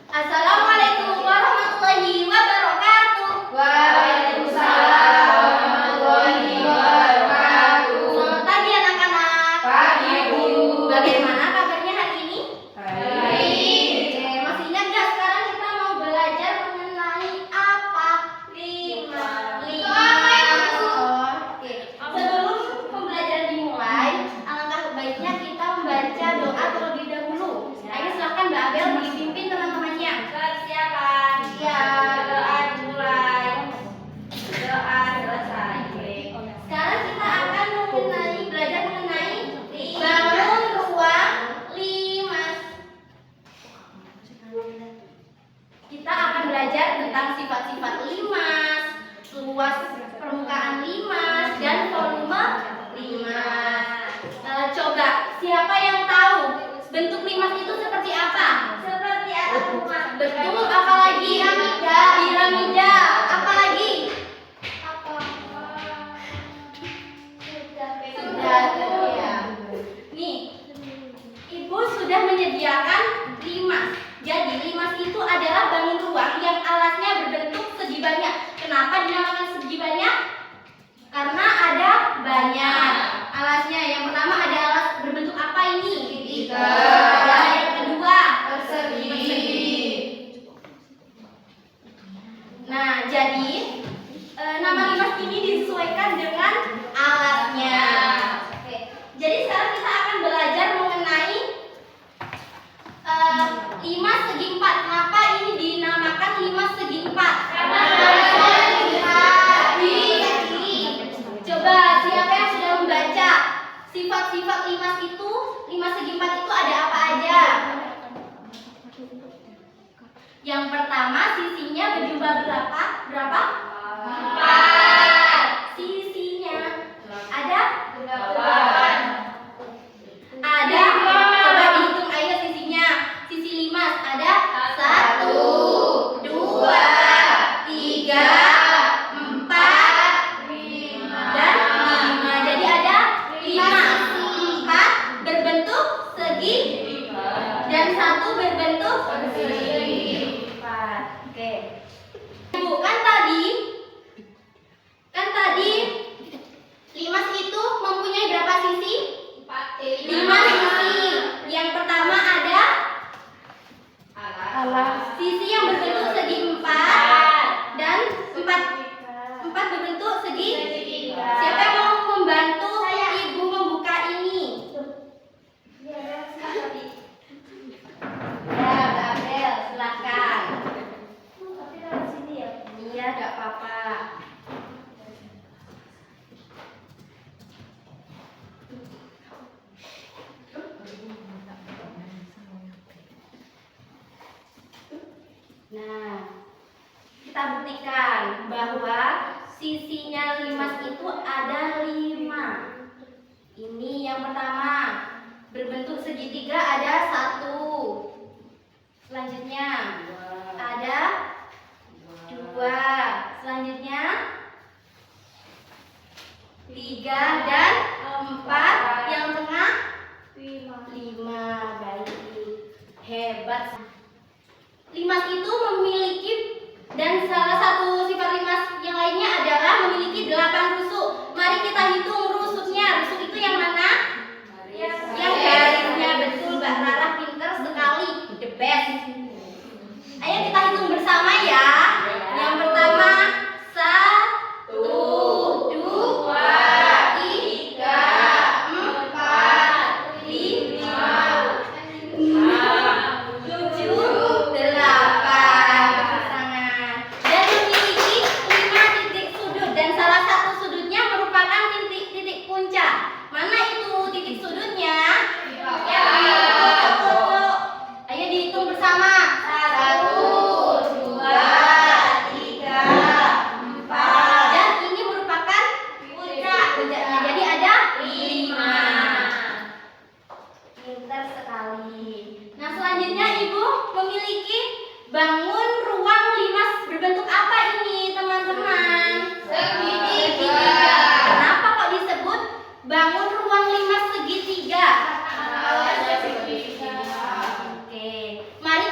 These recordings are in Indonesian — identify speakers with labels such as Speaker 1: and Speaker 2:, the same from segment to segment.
Speaker 1: Assalamualaikum warahmatullahi wabarakatuh.
Speaker 2: Waalaikumsalam warahmatullahi wabarakatuh.
Speaker 1: Selamat pagi anak-anak.
Speaker 2: Pagi, Bu.
Speaker 1: Bagaimana kabarnya hari ini?
Speaker 2: Baik.
Speaker 1: Oke, masih ingat gak sekarang kita mau belajar mengenai apa? Lima. Oke, sebelum pembelajaran dimulai, alangkah baiknya kita membaca doa terlebih dahulu. Ayo silakan Mbak Abel dipimpin teman-temannya. Silakan. Ya, doa dimulai. Doa selesai. Sekarang kita akan belajar mengenai bangun ruang limas. Kita akan belajar tentang sifat-sifat limas, luas permukaan limas, dan volume limas. Coba, siapa yang tahu bentuk limas itu seperti apa? Seperti atas rumah. Betul, apalagi? Piramida. Apalagi? Sudah ya. Nih, Ibu sudah menyediakan limas. Jadi limas itu adalah bangun ruang yang alasnya berbentuk segi banyak. Kenapa dinamakan segi banyak? Karena ada banyak alasnya. Yang pertama ada alas berbentuk apa ini?
Speaker 2: Segitiga.
Speaker 1: Ada yang kedua
Speaker 2: Persegi.
Speaker 1: Nah, jadi nama limas ini disesuaikan dengan alasnya. Oke. Jadi sekarang kita akan belajar mengenai limas segi empat. Kenapa ini dinamakan limas segi empat? Karena coba siapa yang sudah membaca sifat-sifat limas itu? Limas segi empat itu ada apa aja? Yang pertama, sisinya berjumlah berapa? Empat. Sisinya ada?
Speaker 2: Delapan.
Speaker 1: Ada. Coba dihitung ayo sisinya. Sisi limas ada 1, 2, 3, 4, dan 5. Jadi ada 5. 4 berbentuk segi dan 1 berbentuk persegi. 4. Oke. Ibu, kan tadi limas itu mempunyai berapa sisi? 5 sisi. Yang pertama ada sisi yang berbentuk segi 4 dan 4 berbentuk segi 3. Siapa yang mau membantu Ibu membuka ini? Ya, Mbak Abel, silakan. Iya, enggak apa-apa. Nah, kita buktikan bahwa sisinya limas itu ada 5. Ini yang pertama, berbentuk segitiga ada 1. Selanjutnya ada 2. Selanjutnya 3 dan 4. Yang tengah 5. Baik, hebat. Limas itu memiliki, dan salah satu sifat limas yang lainnya adalah memiliki 8 rusuk. Mari kita hitung rusuknya. Rusuk itu yang mana? Yang garisnya. Betul, Mbak Rara, pinter sekali, the best. Ayo kita hitung bersama ya. Yang pertama 1, 2, 3, 4, 5, 6, 7, 8. Pasangan. Dan memiliki 5 titik sudut, dan salah satu sudutnya merupakan titik-titik puncak. Mana itu titik sudutnya? Ya, ayo dihitung bersama. 1, 2, 3, 4. Dan ini merupakan puncaknya. Jadi ada 5. Pintar sekali. Nah, selanjutnya Ibu memiliki bangun ruang limas berbentuk apa ini, teman-teman?
Speaker 2: Segitiga.
Speaker 1: Kenapa kok disebut bangun ruang limas segitiga? Oke, mari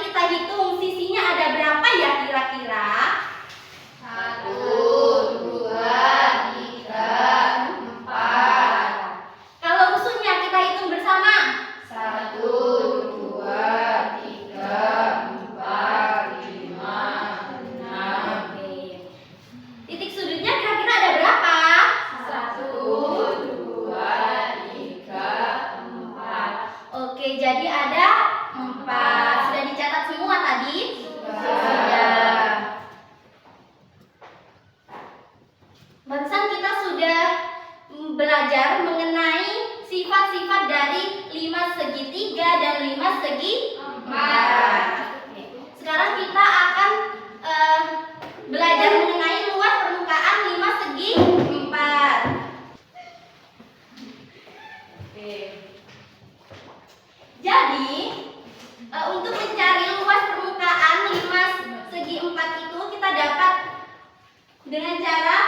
Speaker 1: Dengan cara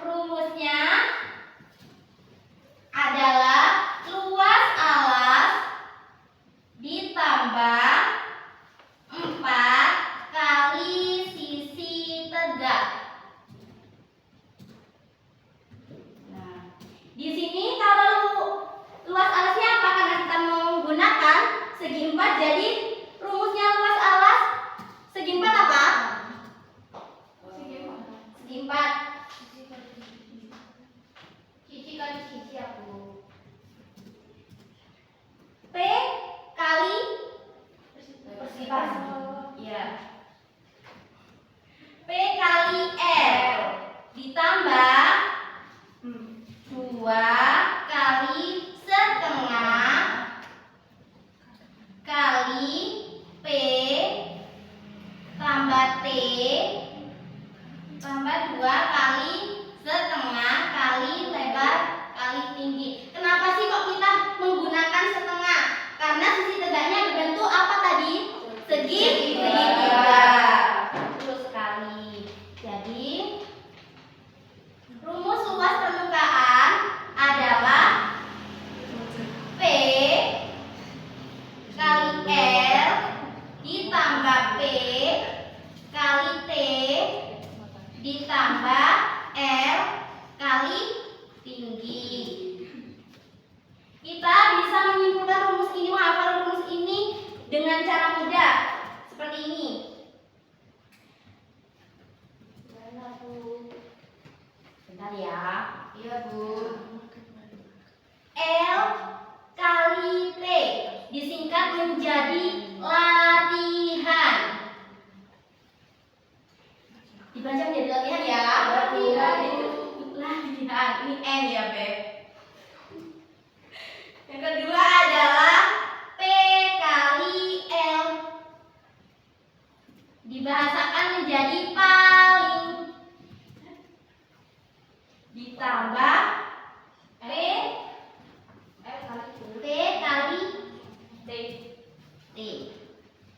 Speaker 1: rumusnya adalah luas alas ditambah 4 kali sisi tegak. Nah, di sini kalau luas alasnya apa? Karena kita menggunakan segi 4, jadi rumusnya luas alas segi 4 apa? Segi 4.
Speaker 2: Cici kali cici aku.
Speaker 1: P kali persegi. Iya. P kali R ditambah 2 kali setengah kali P tambah T tambah 2 kali setengah kali lebar kali tinggi. Kenapa sih kok kita menggunakan setengah? Karena sisi tegaknya berbentuk apa tadi? Segitiga. Betul sekali. Jadi rumus luas permukaan adalah P kali R ditambah P kali T ditambah R kali tinggi. Kita bisa menyimpulkan rumus ini, menghafal rumus ini dengan cara mudah seperti ini. Bentar ya.
Speaker 2: Iya, Bu.
Speaker 1: L kali T disingkat menjadi latihan. Dibaca menjadi latihan ya.
Speaker 2: Latihan.
Speaker 1: Latihan. Ini N ya, Beb. Yang kedua adalah P kali L dibahasakan menjadi paling ditambah P kali T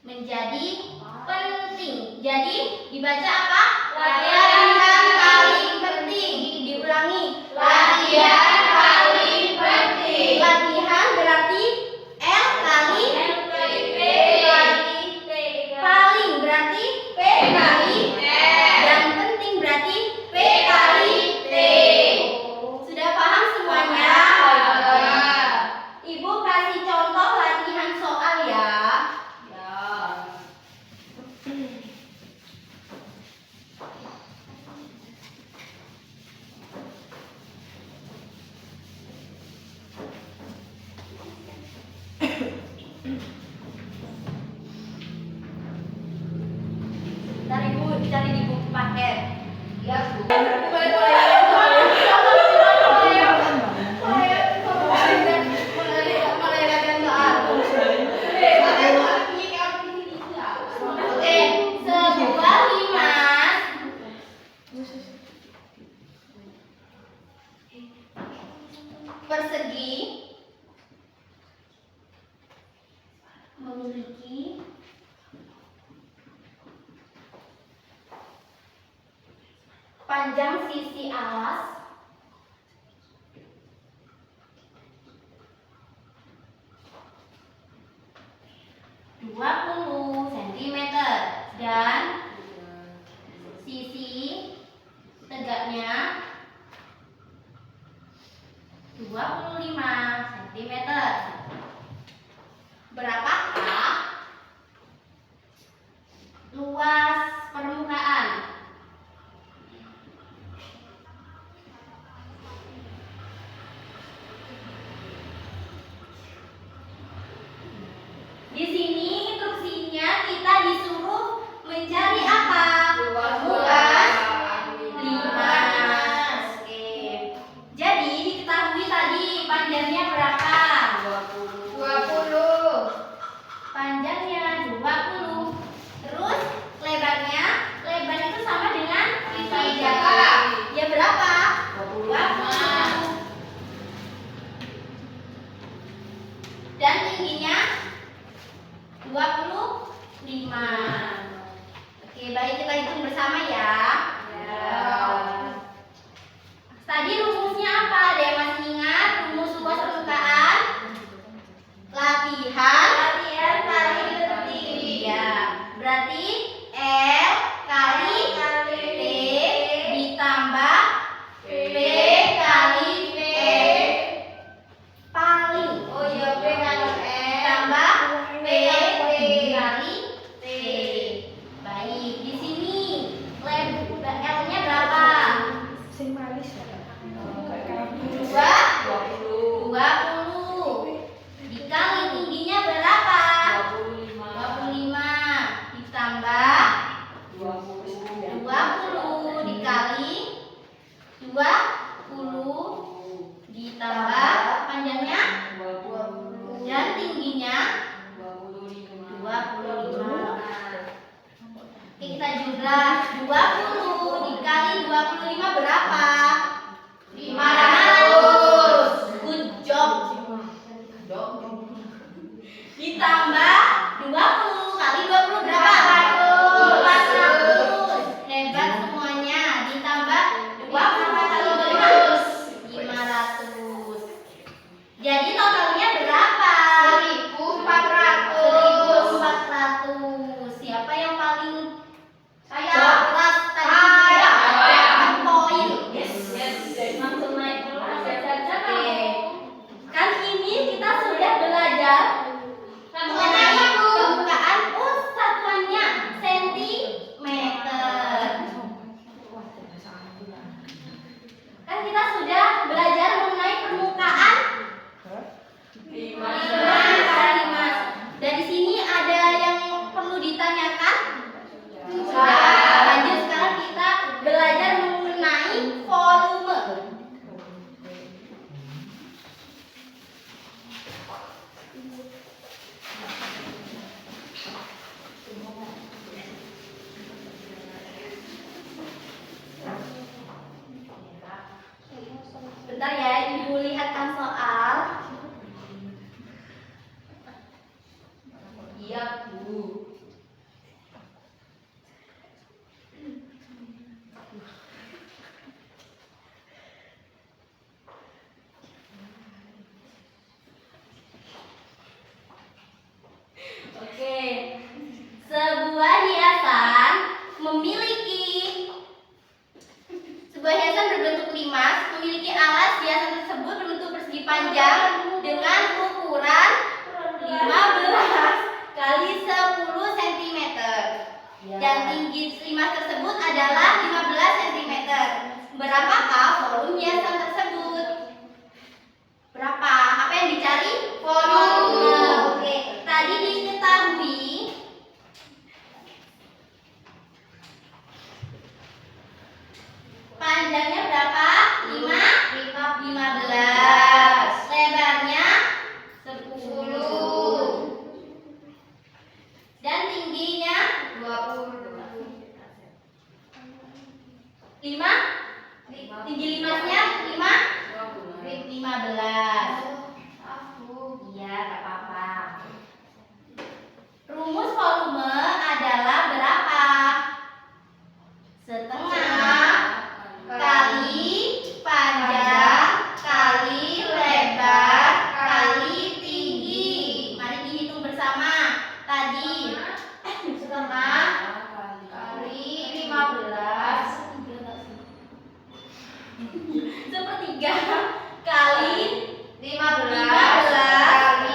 Speaker 1: menjadi penting. Jadi dibaca apa? Latihan paling penting. Diulangi.
Speaker 2: Latihan paling penting.
Speaker 1: Latihan berarti L kali
Speaker 2: P
Speaker 1: paling berarti P kali
Speaker 2: R.
Speaker 1: dan penting berarti P kali T. Sudah paham semuanya? Ibu kasih contoh latihan soal ya. Ntar ibu cari di buku paket.
Speaker 2: Iya, Bu.
Speaker 1: Oke, sebuah limas persegi memiliki panjang sisi alas 20 cm dan sisi tegaknya 25 cm. Berapakah luas permukaan? Di sini instruksinya kita disuruh mencari apa?
Speaker 2: Luas.
Speaker 1: Limas. Oke. Jadi diketahui tadi panjangnya berapa?
Speaker 2: 20.
Speaker 1: Panjangnya 20. Terus lebarnya? Lebar itu sama dengan sisi
Speaker 2: Berapa?
Speaker 1: ya berapa?
Speaker 2: 25.
Speaker 1: Dan tingginya 25. Oke, baik kita hitung bersama ya.
Speaker 2: Ya.
Speaker 1: 20 dikali 25 berapa?
Speaker 2: 500.
Speaker 1: Good job. Ditambah 20 kali 20 berapa? 400. Hebat semuanya. Ditambah 20 kali 500. 500. Jadi totalnya berapa?
Speaker 2: 1.400.
Speaker 1: 1.400. Siapa yang paling
Speaker 2: Saya.
Speaker 1: cerdas tadi?
Speaker 2: Saya.
Speaker 1: Dapat poin.
Speaker 2: Yes.
Speaker 3: Langsung naik kelas ya Caca.
Speaker 1: Oke. Kan ini kita sudah belajar mengenai permukaan satuannya sentimeter. Kan kita sudah belajar mengenai permukaan limas. Dari sini ada yang perlu ditanyakan? Sudah. Lanjut sekarang kita belajar mengenai volume. Bentar ya, Ibu lihatkan soal.
Speaker 2: Iya, Bu.
Speaker 1: Oke. Sebuah hiasan berbentuk limas memiliki alas hiasan tersebut berbentuk persegi panjang dengan ukuran 15 kali 10 cm. Dan tinggi limas tersebut adalah 15 cm. Berapakah volume hiasan tersebut? Berapa? Apa yang dicari? Volume. Oke. Tadi diketahui panjangnya berapa? 15. Lebarnya 10. Dan tingginya 5. Tinggi limasnya 15. Iya, gak apa-apa. Rumus volume adalah berapa? Setengah kali panjang kali lebar kali tinggi. Mari dihitung bersama. Tadi
Speaker 2: Setengah kali 15.
Speaker 1: sepertiga kali
Speaker 2: 15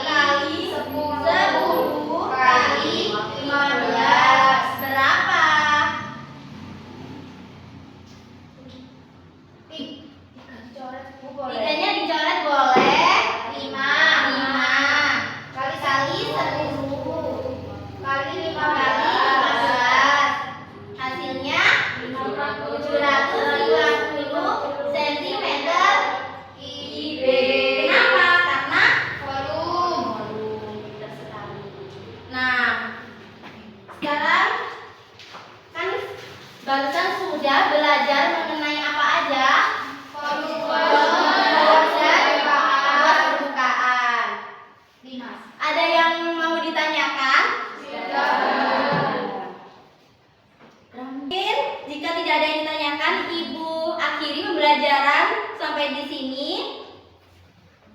Speaker 1: kali 10 kali 15 berapa? Tiganya dicoret boleh. 5 kali 10
Speaker 2: kali
Speaker 1: kali 15. Hasilnya 750 cm IB. Kenapa? Karena volume. Pintar sekali. Nah, sekarang kan barusan sudah belajar mengenai apa aja? Volume dan luas permukaan. Ada yang mau ditanyakan? Mungkin jika tidak ada yang ditanyakan, Ibu akhiri pembelajaran sampai di sini.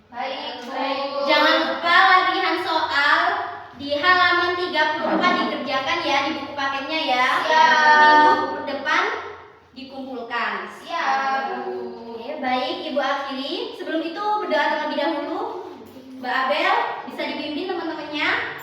Speaker 2: Baik,
Speaker 1: Jangan lupa latihan soal di halaman 34 dikerjakan ya di buku paketnya ya.
Speaker 2: Siap.
Speaker 1: Minggu depan dikumpulkan.
Speaker 2: Siap.
Speaker 1: Oke, baik Ibu akhiri. Sebelum itu berdoa terlebih dahulu. Mbak Abel bisa dibimbing teman-temannya.